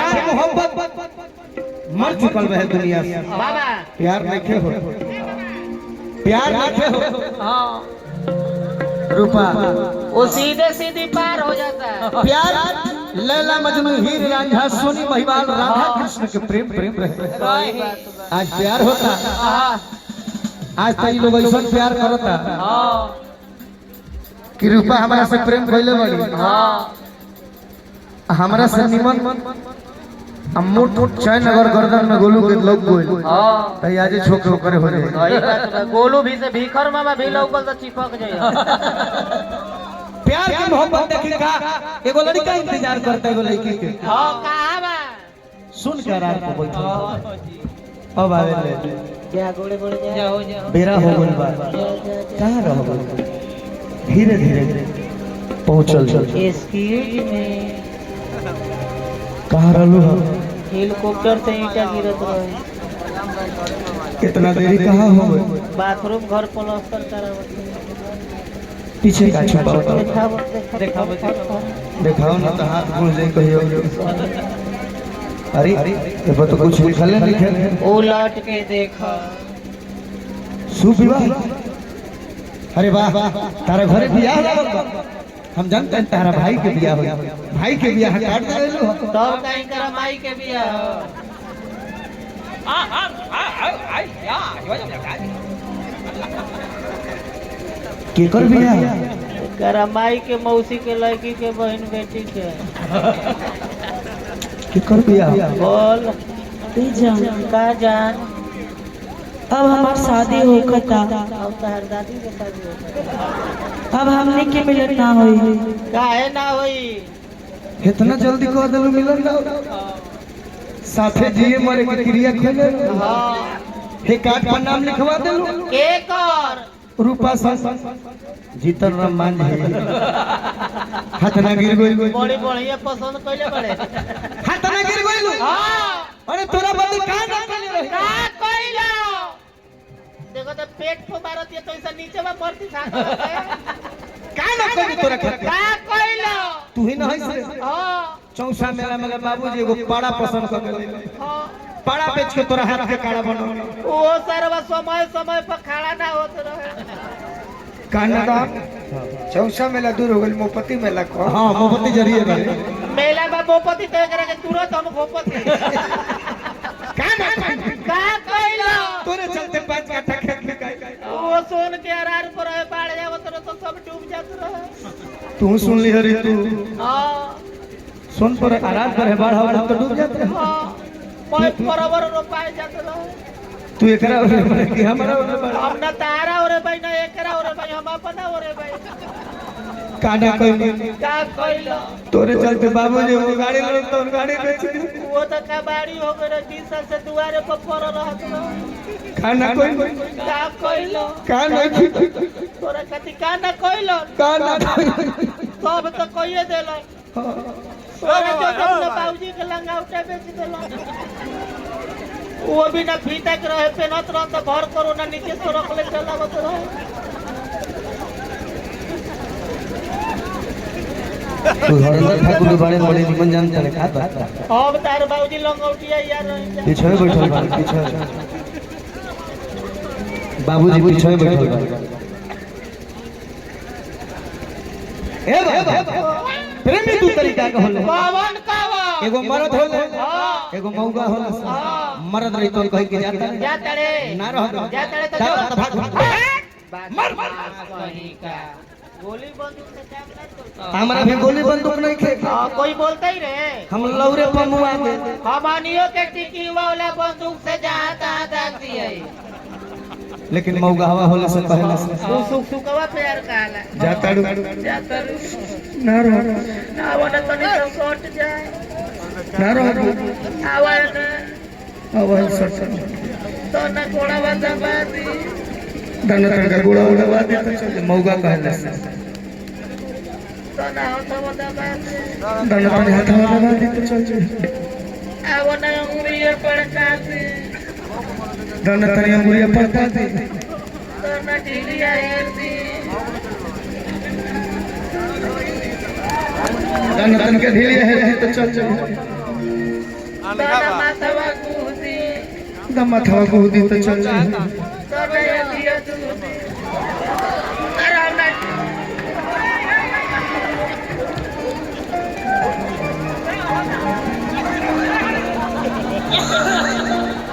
प्यार मोहब्बत मर चुकल है दुनिया से। बाबा प्यार नहीं हो, प्यार नहीं हो। हाँ रूपा वो सीधे सीधी पार हो जाता है। प्यार लैला मजनू हीर रांझा सोनी महिवाल राधा कृष्ण के प्रेम प्रेम रहे। आज प्यार होता, आज तो ये लोग ऐसा प्यार करता कि रूपा हमारा से प्रेम कैले बड़ी, हमारा से निमन मोट चैन अगर गर्दन में गोलू के लग गइल त आज छोके ओकरे हो जाए। सही बात है। गोलू भी से भीखर मामा भी लौकल तो चिपक जाए। प्यार की मोहब्बत देखी का एगो लड़का इंतजार करता है एगो लड़की के। हां कहां बा सुन के रात को बैठो अब आवे ले जा गोड़े गोड़े जाओ जाओ बेरा हो गइल बा कहां रह गइल, धीरे धीरे पहुंचल एक्सक्यूज मी कहां रहलू हम, हेलीकॉप्टर से ईटा गिरत रहे। कितना देरी कहां हो गई, बाथरूम घर प्लास्टर करावत पीछे का छुपा दिखाओ ना तो हाथ भूल जाए कहियो। अरे ये तो कुछ लिखल है, लिखल उलट के देखा शुभ विवाह। अरे वाह तारा घरे बियाह लागल बा, हम जानते हैं तारा भाई के बियाह हो, भाई के बियाह काट दे लो तब कहीं करा माई के बियाह। के कर बियाह करा माई के मौसी के लड़की के बहन बेटी के कर बियाह बोल जान का जान अब हमार शादी होखता, अब तहर दादी के शादी होता। अब हमने के मिलन ना होई। काहे ना होई, इतना जल्दी कह देलू मिलन ना साथे जिए मरे के क्रिया खोले। हां हे काट पर नाम लिखवा देलू के कर रूपा सन जीतन राम मान जी हाथ ना गिर गइल, बड़ी बढ़िया पसंद कइले बड़े हाथ ना गिर गइल। हां अरे तोरा बदे का ना कइले रही, का कइलो देखो तो पेट फुबारत ये तो ऐसा नीचे में मरती खा का ना कइले तोरा खातिर का कइलो तू ही नहीं से। हां चौसा मेला में बाबूजी एगो पाड़ा पसंद कर ले, हां पाड़ा बेच के तोरा हाथ के काड़ा बनो। वो सरवा समय समय पर खड़ा ना होत रहे। काना दा चौसा मेला दूर हो गई, मोपति मेला को। हां मोमबत्ती जरिए गए मेला में मोमबत्ती तो एकरा के तुरंत हम मोमबत्ती काना का कइलो तोरे चलते 5 काठा खेत में गए। वो सोन के अरार पर है बाढ़ जावत रहे तो सब डूब जात रहे। तू सुन ली हरी तू हां सुन पर आराम पर है बाढ़ हो तो डूब जाते हैं। हां पाइप बराबर रोपाए जात रहे। तू एकरा ओरे कि हमरा ओरे हम ना तारा ओरे भाई ना एकरा ओरे भाई हम अपना ओरे भाई काना कोई का कइलो तोरे चलते बाबूजी वो गाड़ी ले तो गाड़ी बेच दी। वो तो कबाड़ी हो गए 20 साल से दुआरे पर पड़ रहत रहे। खाना कोई का कइलो का नहीं तोरा कति का ना कइलो का ना सब तो कइए देलो तोरा जो अपने बाबूजी के लंगाउटा बेच देलो। वो भी ना फीता के रहे पेनत रह तो भर करो ना नीचे से रख ले चलावत रहे। तू हरदर ठाकुर के बारे में बड़े निमन जानता है का बात। अब तार बाबूजी लंगाउटिया यार रहे पीछे बैठल बा, पीछे बाबूजी पीछे बैठल बा। ए बाबा प्रेमी तू तरीका का होले पवन कावा एगो मर्द होले हां एगो मौगा होले। मर्द रही तो कह के जाता रे ना रह जाता रे तो भाग मर वही का गोली बंदूक से काम नहीं करता। हमरा भी गोली बंदूक नहीं खे, कोई बोलता ही रे हम लौरे पमुआ दे हमानियों के टिकी वाला बंदूक से जहां तहां दाग दिए। लेकिन मौगा हवा होले से पहले से सुख सुखवा प्यार काला जाता जाता ना रह ना वाला तनी तो कट जाए ना रह आवाज आवाज सट तो ना कोड़ा बंदा बाती दाना तन का गोड़ा उड़वा दे तो चल मौगा कहले से तो ना होता बंदा बाती दाना तन हाथ लगा दे तो चल आवो ना उंगली पर काती दाना तन अंगुरिया पड़ता दे तो ना ढीलिया हेरती दाना तन के ढीलिया है तो चल दादा माथवा कूदी दमा था कूदी तो चल सबे दिया दूधी अरे ना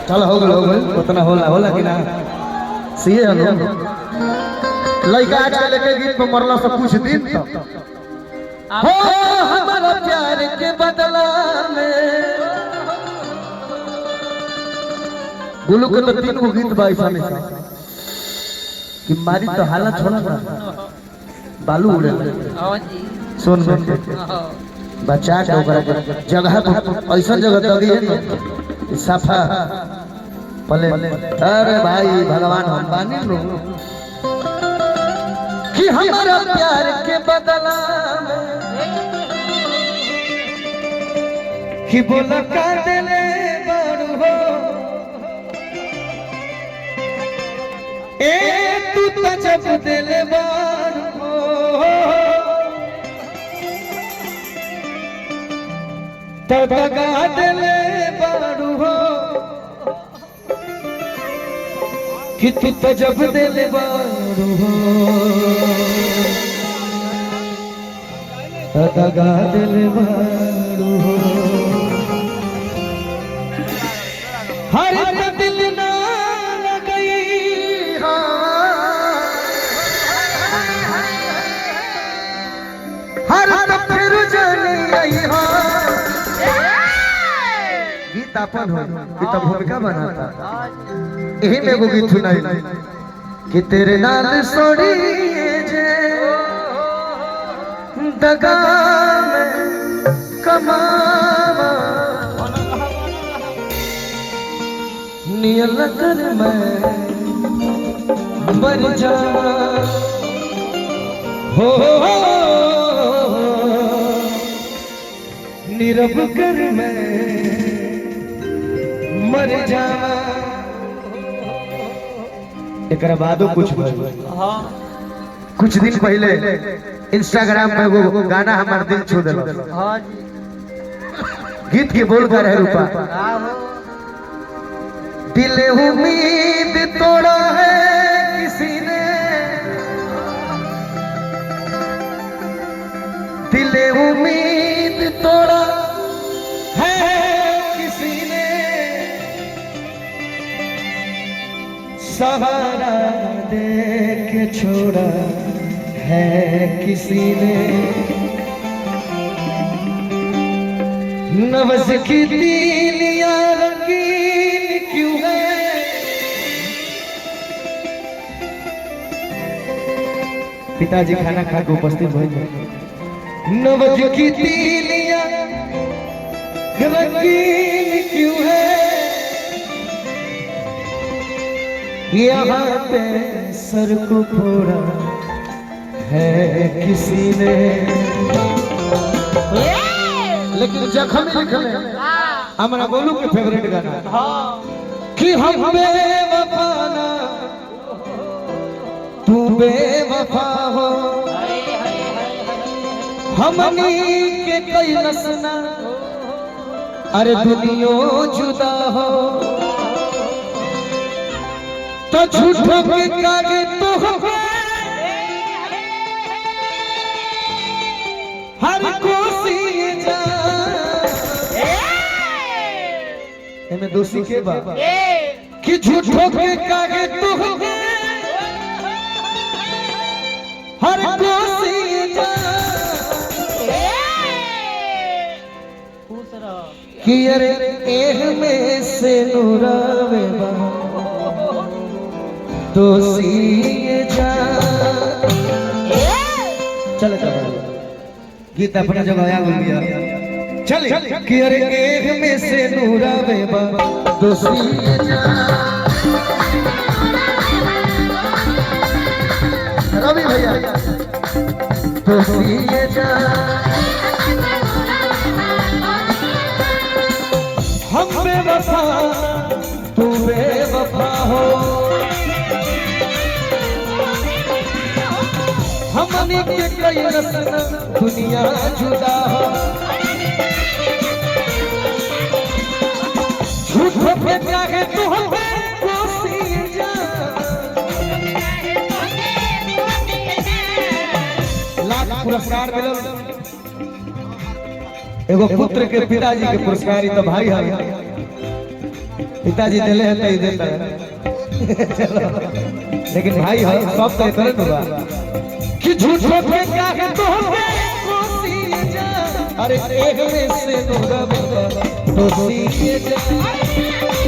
चल हो गल उतना होला कि ना सीए हलो लड़का आज के लेके गीत पे मरला सब कुछ दिन तक हो हमारा प्यार के बदला में गुलू के तो 3 गो गीत बा ऐसा में कि मारी तो हालत छोड़ा ना बालू उड़े सुन बचा के ओकरा जगह ऐसा जगह दगी है ना सफा पले अरे भाई भगवान हम बानी लो कि हमारा प्यार के बदला में कि बोला का देले बारू हो ए तू तो जब देले बारू हो तब गा देले बारू हो कि तू तो जब दिल बारू हो दगा दिल बारू हो हर दिल ना लगई हर फिर जानी आई गीत अपन हो गीत भूमिका बनाता यही में एगो गीत सुनाई कि तेरे नाल सोड़ी जे दगा में कमावा नियल कर मैं मर जा हो नीरव कर मैं मर जा एक बादो कुछ कुछ दिन पहले इंस्टाग्राम पे वो गाना हमार दिल छू दिल गीत के बोल कर है रूपा दिल उम्मीद तोड़ा है किसी ने दिल उम्मीद तोड़ा है किसी ने सहारा दे के छोड़ा है किसी ने नवज की तीलियां रंगीन क्यों है पिताजी खाना खा के उपस्थित हुए नवज की तीलियां रंगीन क्यों है यहाँ पे सर को फोड़ा है किसी ने लेकिन जख्म लिखले हमारा गोलू के फेवरेट गाना कि हम बेवफा ना तू बेवफा हो हमनी के कई नसना अरे दुनिया जुदा हो तो झूठों के कागे तो हर कोसी जा एमे दोषी के बा कि झूठों के कागे तो हर कोसी जा कि अरे एह में से नूरावे बा दोषी जा चलो चलो गीत अपना जगह आ गया चल कि अरे एक में से नूरा बेबा दोषी जा रवि भैया दोषी जा हम बेवफा तू बेवफा हो हमनी के कई रस्ना दुनिया जुदा हो पे काहे तू पे कोसी जा लाख पुरस्कार मिलल एगो पुत्र के पिताजी के पुरस्कार तो भाई है पिताजी दिले है तो ही देता है लेकिन भाई है सब तो इतना होगा कि झूठों पे क्या है तो कोसी जा अरे एक में से तो सीखे जा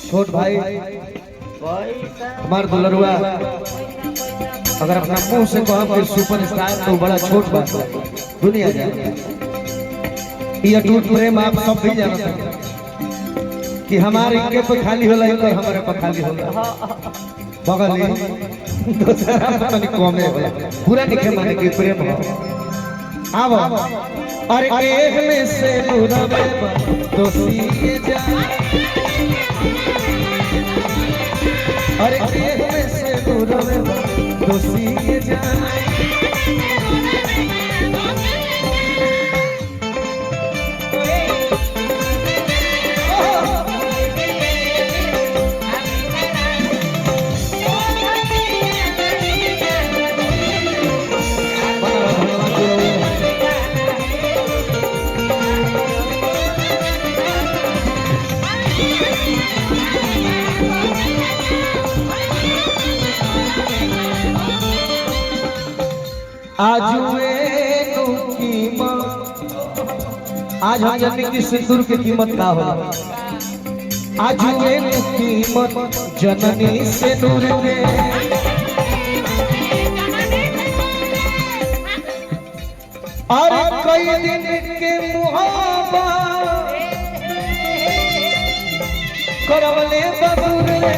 छोट भाई हमार दुलरुआ अगर अपना मुंह से कहो कि सुपरस्टार तो बड़ा छोट बात है दुनिया जाने ये टूट प्रेम आप सब भी जानते हैं कि हमारे इनके पे खाली होला तो हमारे पे खाली होला बगल ही दूसरा पता नहीं कौन है पूरा दिखे माने कि प्रेम हो आवो अरे एक में से दूरवे तो सीए जा अरे एक में से दूरवे तो सीए जा आज हम जानते कि सिंदूर की कीमत का होला आज कीमत जननी सिंदूर के और कई दिन के मुहाबत करवले बबूर रे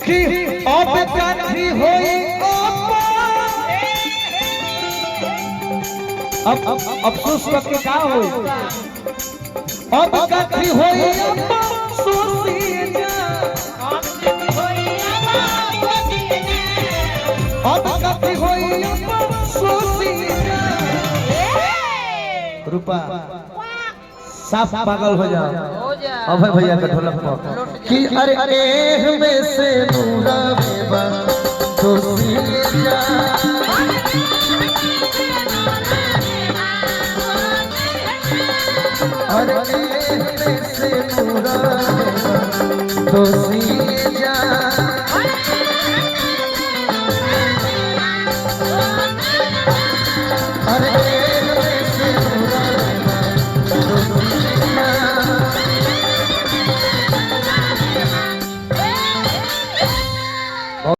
कि अब काठी होई अब अफसोस करके का हो अब काठी होई अफसोस जा अब काठी होई अफसोस जा रूपा साफ पागल हो जा अभय भैया का ढोलक पर कि अरे अरे में से नूरा बेबा दोसी जा अरे में से नूरा बेबा दोसी